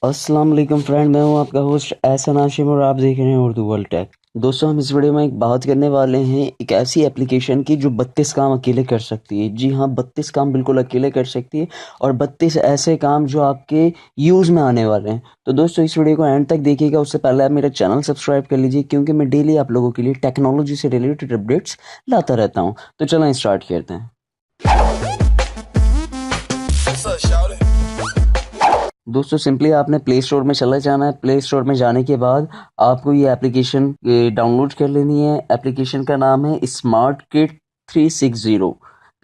अस्सलाम वालेकुम फ्रेंड, मैं हूं आपका होस्ट एहसन हाशिम और आप देख रहे हैं उर्दू वर्ल्ड टेक। दोस्तों, हम इस वीडियो में एक बात करने वाले हैं एक ऐसी एप्लीकेशन की जो 32 काम अकेले कर सकती है। जी हाँ, 32 काम बिल्कुल अकेले कर सकती है और 32 ऐसे काम जो आपके यूज़ में आने वाले हैं। तो दोस्तों, इस वीडियो को एंड तक देखिएगा। उससे पहले आप मेरा चैनल सब्सक्राइब कर लीजिए क्योंकि मैं डेली आप लोगों के लिए टेक्नोलॉजी से रिलेटेड अपडेट्स लाता रहता हूँ। तो चलो स्टार्ट करते हैं। दोस्तों, सिंपली आपने प्ले स्टोर में चले जाना है। प्ले स्टोर में जाने के बाद आपको ये एप्लीकेशन डाउनलोड कर लेनी है। एप्लीकेशन का नाम है स्मार्ट किट 360।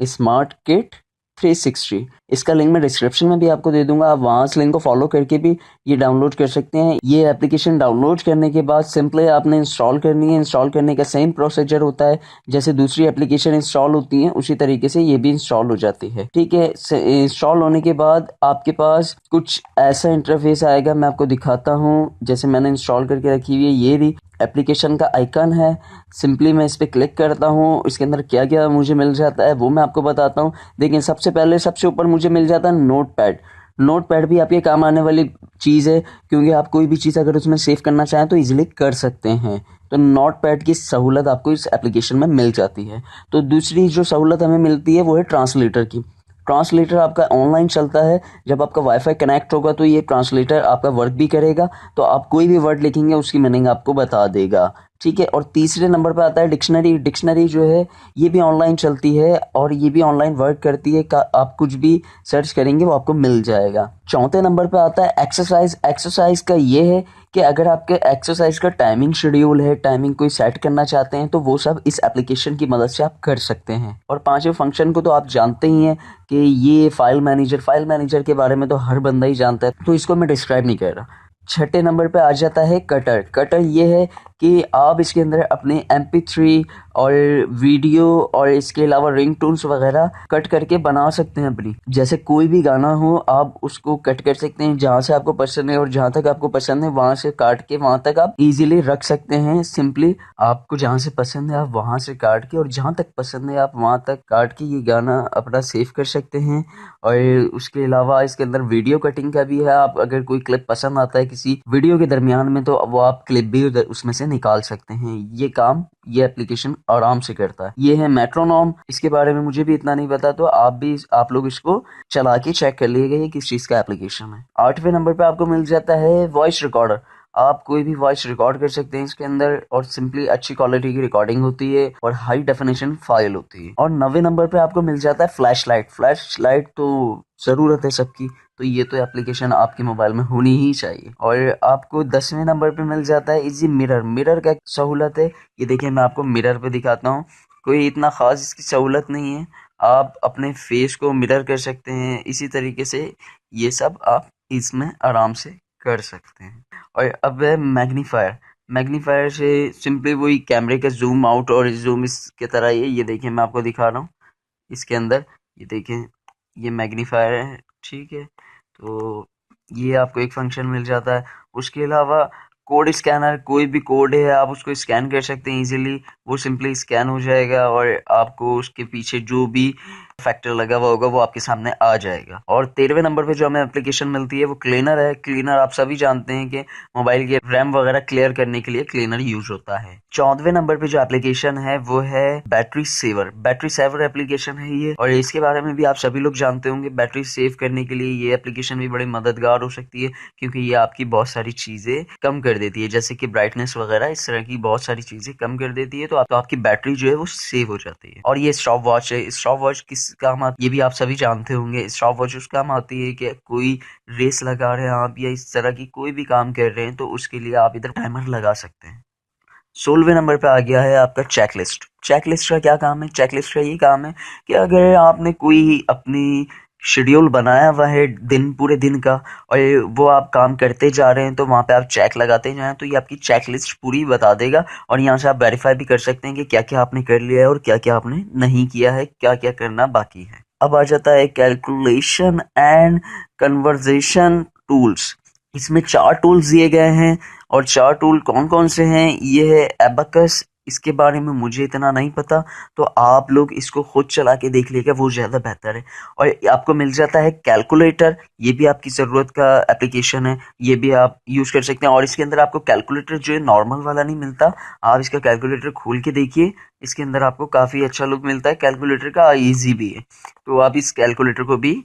Smart kit 360। इसका लिंक मैं डिस्क्रिप्शन में भी आपको दे दूंगा। आप वहां से लिंक को फॉलो करके भी ये डाउनलोड कर सकते हैं। ये एप्लीकेशन डाउनलोड करने के बाद सिंपली आपने इंस्टॉल करनी है। इंस्टॉल करने का सेम प्रोसीजर होता है जैसे दूसरी एप्लीकेशन इंस्टॉल होती है, उसी तरीके से ये भी इंस्टॉल हो जाती है। ठीक है, इंस्टॉल होने के बाद आपके पास कुछ ऐसा इंटरफेस आएगा। मैं आपको दिखाता हूँ। जैसे मैंने इंस्टॉल करके रखी हुई है, ये रही एप्लीकेशन का आइकन है। सिंपली मैं इस पर क्लिक करता हूँ। इसके अंदर क्या क्या मुझे मिल जाता है वो मैं आपको बताता हूँ। देखिए, सबसे पहले सबसे ऊपर मुझे मिल जाता है नोट पैड। नोट पैड भी आपके काम आने वाली चीज़ है क्योंकि आप कोई भी चीज़ अगर उसमें सेव करना चाहें तो इजीली कर सकते हैं। तो नोट पैड की सहूलत आपको इस एप्लीकेशन में मिल जाती है। तो दूसरी जो सहूलत हमें मिलती है वो है ट्रांसलेटर की। ट्रांसलेटर आपका ऑनलाइन चलता है। जब आपका वाईफाई कनेक्ट होगा तो ये ट्रांसलेटर आपका वर्क भी करेगा। तो आप कोई भी वर्ड लिखेंगे उसकी मीनिंग आपको बता देगा। ठीक है, और तीसरे नंबर पर आता है डिक्शनरी। डिक्शनरी जो है ये भी ऑनलाइन चलती है और ये भी ऑनलाइन वर्क करती है। आप कुछ भी सर्च करेंगे वो आपको मिल जाएगा। चौथे नंबर पर आता है एक्सरसाइज। एक्सरसाइज का ये है कि अगर आपके एक्सरसाइज का टाइमिंग शेड्यूल है, टाइमिंग कोई सेट करना चाहते हैं तो वो सब इस एप्लीकेशन की मदद से आप कर सकते हैं। और पांचवें फंक्शन को तो आप जानते ही हैं कि ये फाइल मैनेजर। फाइल मैनेजर के बारे में तो हर बंदा ही जानता है, तो इसको मैं डिस्क्राइब नहीं कर रहा। छठे नंबर पे आ जाता है कटर। कटर ये है कि आप इसके अंदर अपने MP3 और वीडियो और इसके अलावा रिंगटोन्स वगैरह कट करके बना सकते हैं अपनी। जैसे कोई भी गाना हो आप उसको कट कर सकते हैं जहाँ से आपको पसंद है, और जहाँ तक आपको पसंद है वहां से काट के वहां तक आप इजीली रख सकते हैं। सिंपली आपको जहाँ से पसंद है आप वहां से काट के, और जहाँ तक पसंद है आप वहां तक काट के ये गाना अपना सेव कर सकते हैं। और उसके अलावा इसके अंदर वीडियो कटिंग का भी है। आप अगर कोई क्लिप पसंद आता है किसी वीडियो के दरमियान में तो वो आप क्लिप भी उसमें से निकाल सकते हैं। ये काम ये एप्लीकेशन आराम से करता है। ये है मेट्रोनॉम। इसके बारे में मुझे भी इतना नहीं पता, तो आप लोग इसको चला के चेक कर लीजिएगा ये किस चीज का एप्लीकेशन है। आठवें नंबर पे आपको मिल जाता है वॉइस रिकॉर्डर। आप कोई भी वॉइस रिकॉर्ड कर सकते हैं इसके अंदर, और सिंपली अच्छी क्वालिटी की रिकॉर्डिंग होती है और हाई डेफिनेशन फाइल होती है। और 9वें नंबर पे आपको मिल जाता है फ्लैश लाइट। फ्लैश लाइट तो जरूरत है सबकी, तो ये तो एप्लीकेशन आपके मोबाइल में होनी ही चाहिए। और आपको 10वें नंबर पे मिल जाता है इजी मिरर। मिरर का सहूलत है, ये देखिए मैं आपको मिरर पे दिखाता हूँ। कोई इतना खास इसकी सहूलत नहीं है। आप अपने फेस को मिरर कर सकते हैं। इसी तरीके से ये सब आप इसमें आराम से कर सकते हैं। और अब है मैग्नीफायर। मैग्नीफायर से सिंपली वही कैमरे का जूम आउट और जूम इस की तरह ये देखिए मैं आपको दिखा रहा हूँ। इसके अंदर ये देखें, ये मैग्नीफायर है। ठीक है, तो ये आपको एक फंक्शन मिल जाता है। उसके अलावा कोड स्कैनर। कोई भी कोड है आप उसको स्कैन कर सकते हैं इजीली। वो सिंपली स्कैन हो जाएगा और आपको उसके पीछे जो भी फैक्टर लगा हुआ होगा वो आपके सामने आ जाएगा। और 13वें नंबर पे जो हमें एप्लीकेशन मिलती है वो क्लीनर है। क्लीनर आप सभी जानते हैं कि मोबाइल के रैम वगैरह क्लियर करने के लिए क्लीनर यूज होता है। 14वें नंबर पे जो एप्लीकेशन है वो है battery saver. Battery saver application है ये, और इसके बारे में भी आप सभी लोग जानते होंगे। बैटरी सेव करने के लिए ये एप्लीकेशन भी बड़ी मददगार हो सकती है क्योंकि ये आपकी बहुत सारी चीजें कम कर देती है, जैसे कि ब्राइटनेस वगैरह इस तरह की बहुत सारी चीजें कम कर देती है। तो आपकी बैटरी जो है वो सेव हो जाती है। और ये स्टॉप वॉच है। स्टॉप वॉच किस काम आती, ये भी आप सभी जानते होंगे। स्टॉप वॉच उस काम आती है कि कोई रेस लगा रहे हैं आप या इस तरह की कोई भी काम कर रहे हैं तो उसके लिए आप इधर टाइमर लगा सकते हैं। 16वें नंबर पे आ गया है आपका चेकलिस्ट। चेकलिस्ट का क्या काम है? चेकलिस्ट का ये काम है कि अगर आपने कोई अपनी शेड्यूल बनाया हुआ है दिन पूरे दिन का और वो आप काम करते जा रहे हैं तो वहाँ पे आप चेक लगाते जाएं तो ये आपकी चेकलिस्ट पूरी बता देगा। और यहाँ से आप वेरीफाई भी कर सकते हैं कि क्या क्या आपने कर लिया है और क्या क्या आपने नहीं किया है, क्या क्या करना बाकी है। अब आ जाता है कैलकुलेशन एंड कन्वर्जेशन टूल्स। इसमें 4 टूल्स दिए गए हैं, और 4 टूल कौन कौन से हैं? ये है एबेकस, इसके बारे में मुझे इतना नहीं पता, तो आप लोग इसको खुद चला के देख लीजिएगा, वो ज़्यादा बेहतर है। और आपको मिल जाता है कैलकुलेटर, ये भी आपकी ज़रूरत का एप्लीकेशन है, ये भी आप यूज़ कर सकते हैं। और इसके अंदर आपको कैलकुलेटर जो है नॉर्मल वाला नहीं मिलता, आप इसका कैलकुलेटर खोल के देखिए, इसके अंदर आपको काफ़ी अच्छा लुक मिलता है कैलकुलेटर का, ईजी भी है। तो आप इस कैलकुलेटर को भी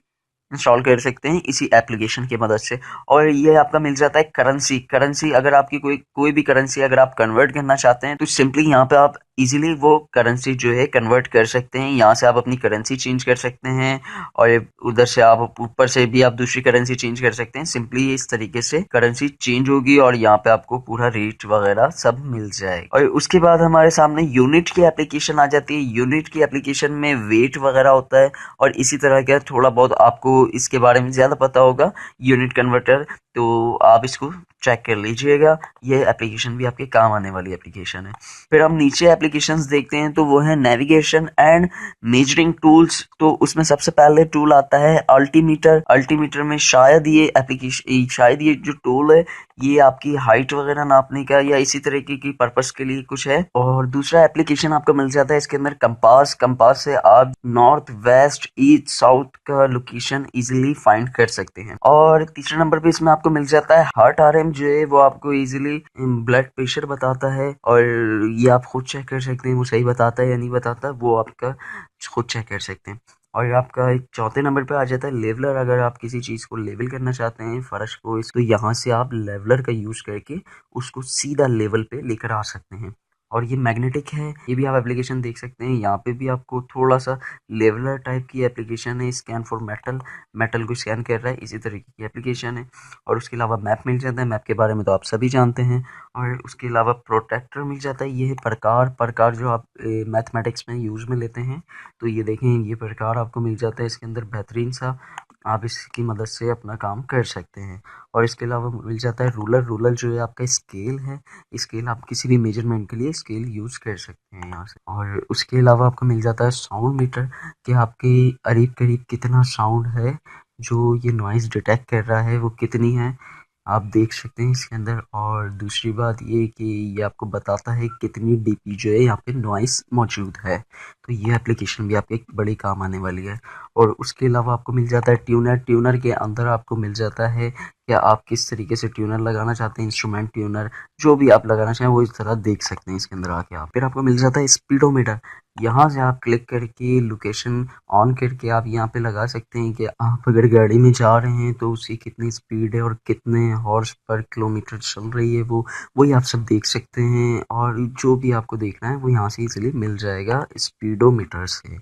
इंस्टॉल कर सकते हैं इसी एप्लीकेशन की मदद से। और ये आपका मिल जाता है करेंसी। करेंसी अगर आपकी कोई भी करेंसी अगर आप कन्वर्ट करना चाहते हैं, तो सिंपली यहाँ पे आप इजीली वो करेंसी जो है कन्वर्ट कर सकते हैं। यहाँ से आप अपनी करेंसी चेंज कर सकते हैं, और उधर से आप ऊपर से भी आप दूसरी करेंसी चेंज कर सकते हैं। सिंपली इस तरीके से करेंसी चेंज होगी और यहाँ पे आपको पूरा रेट वगैरह सब मिल जाएगा। और उसके बाद हमारे सामने यूनिट की एप्लीकेशन आ जाती है। यूनिट की एप्लीकेशन में वेट वगैरह होता है, और इसी तरह का थोड़ा बहुत आपको इसके बारे में ज़्यादा पता होगा, यूनिट कन्वर्टर, तो आप इसको चेक कर लीजिएगा। ये एप्लीकेशन भी आपके काम आने वाली एप्लीकेशन है। फिर हम नीचे एप्लीकेशंस देखते हैं, तो वो है नेविगेशन एंड मेजरिंग टूल्स। तो उसमें सबसे पहले टूल आता है अल्टीमीटर। अल्टीमीटर में शायद ये एप्लीकेशन, शायद ये जो टूल है, ये आपकी हाइट वगैरह नापने का या इसी तरीके की पर्पस के लिए कुछ है। और दूसरा एप्लीकेशन आपको मिल जाता है इसके अंदर कंपास। कंपास से आप नॉर्थ, वेस्ट, ईस्ट, साउथ का लोकेशन इजीली फाइंड कर सकते हैं। और तीसरे नंबर पे इसमें आपको मिल जाता है हार्ट आरएम, जो है वो आपको इजीली ब्लड प्रेशर बताता है, और ये आप खुद चेक कर सकते हैं वो सही बताता है या नहीं बताता, वो आपका खुद चेक कर सकते हैं। और आपका एक चौथे नंबर पे आ जाता है लेवलर। अगर आप किसी चीज़ को लेवल करना चाहते हैं, फर्श को, इस तो यहाँ से आप लेवलर का यूज़ करके उसको सीधा लेवल पे लेकर आ सकते हैं। और ये मैग्नेटिक है, ये भी आप एप्लीकेशन देख सकते हैं। यहाँ पे भी आपको थोड़ा सा लेवलर टाइप की एप्लीकेशन है, स्कैन फॉर मेटल, मेटल को स्कैन कर रहा है, इसी तरीके की एप्लीकेशन है। और उसके अलावा मैप मिल जाता है, मैप के बारे में तो आप सभी जानते हैं। और उसके अलावा प्रोटेक्टर मिल जाता है, ये है प्रकार। प्रकार जो आप मैथमेटिक्स में यूज़ में लेते हैं, तो ये देखें, ये प्रकार आपको मिल जाता है इसके अंदर बेहतरीन सा, आप इसकी मदद से अपना काम कर सकते हैं। और इसके अलावा मिल जाता है रूलर। रूलर जो है आपका स्केल है, स्केल आप किसी भी मेजरमेंट के लिए स्केल यूज़ कर सकते हैं यहाँ से। और उसके अलावा आपको मिल जाता है साउंड मीटर, कि आपके करीब करीब कितना साउंड है जो ये नॉइज़ डिटेक्ट कर रहा है, वो कितनी है आप देख सकते हैं इसके अंदर। और दूसरी बात ये कि ये आपको बताता है कितनी डीपी जो है यहाँ पे नॉइस मौजूद है। तो ये एप्लीकेशन भी आपके बड़ी काम आने वाली है। और उसके अलावा आपको मिल जाता है ट्यूनर। ट्यूनर के अंदर आपको मिल जाता है कि आप किस तरीके से ट्यूनर लगाना चाहते हैं, इंस्ट्रूमेंट ट्यूनर, जो भी आप लगाना चाहें वो इस तरह देख सकते हैं इसके अंदर आके आप। फिर आपको मिल जाता है स्पीडोमीटर। यहाँ से आप क्लिक करके लोकेशन ऑन करके आप यहाँ पे लगा सकते हैं कि आप अगर गाड़ी में जा रहे हैं तो उसकी कितनी स्पीड है और कितने हॉर्स पर किलोमीटर चल रही है, वही आप सब देख सकते हैं। और जो भी आपको देखना है वो यहाँ से इजीली मिल जाएगा स्पीडोमीटर से।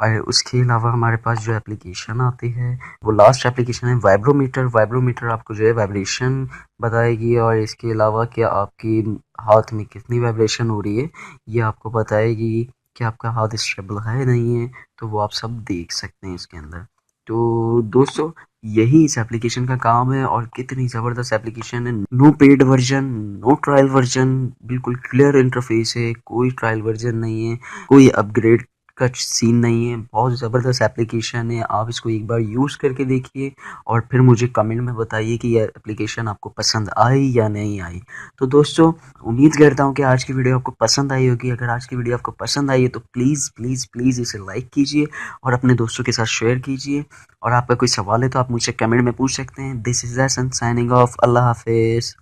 और उसके अलावा हमारे पास जो एप्लीकेशन आती है, वो लास्ट एप्लीकेशन है वाइब्रोमीटर। वाइब्रोमीटर आपको जो है वाइब्रेशन बताएगी, और इसके अलावा कि आपकी हाथ में कितनी वाइब्रेशन हो रही है ये आपको बताएगी, कि आपका हाथ स्टेबल है नहीं है, तो वो आप सब देख सकते हैं इसके अंदर। तो दोस्तों, यही इस एप्लीकेशन का काम है, और कितनी ज़बरदस्त एप्लीकेशन है। No paid version, no trial version, बिल्कुल क्लियर इंटरफेस है, कोई ट्रायल वर्जन नहीं है, कोई अपग्रेड का सीन नहीं है। बहुत ज़बरदस्त एप्लीकेशन है, आप इसको एक बार यूज़ करके देखिए, और फिर मुझे कमेंट में बताइए कि यह एप्लीकेशन आपको पसंद आई या नहीं आई। तो दोस्तों, उम्मीद करता हूँ कि आज की वीडियो आपको पसंद आई होगी। अगर आज की वीडियो आपको पसंद आई है तो प्लीज़ प्लीज़ प्लीज़ इसे लाइक कीजिए और अपने दोस्तों के साथ शेयर कीजिए। और आपका कोई सवाल है तो आप मुझसे कमेंट में पूछ सकते हैं। This is Ehsan signing off. अल्लाह हाफिज़।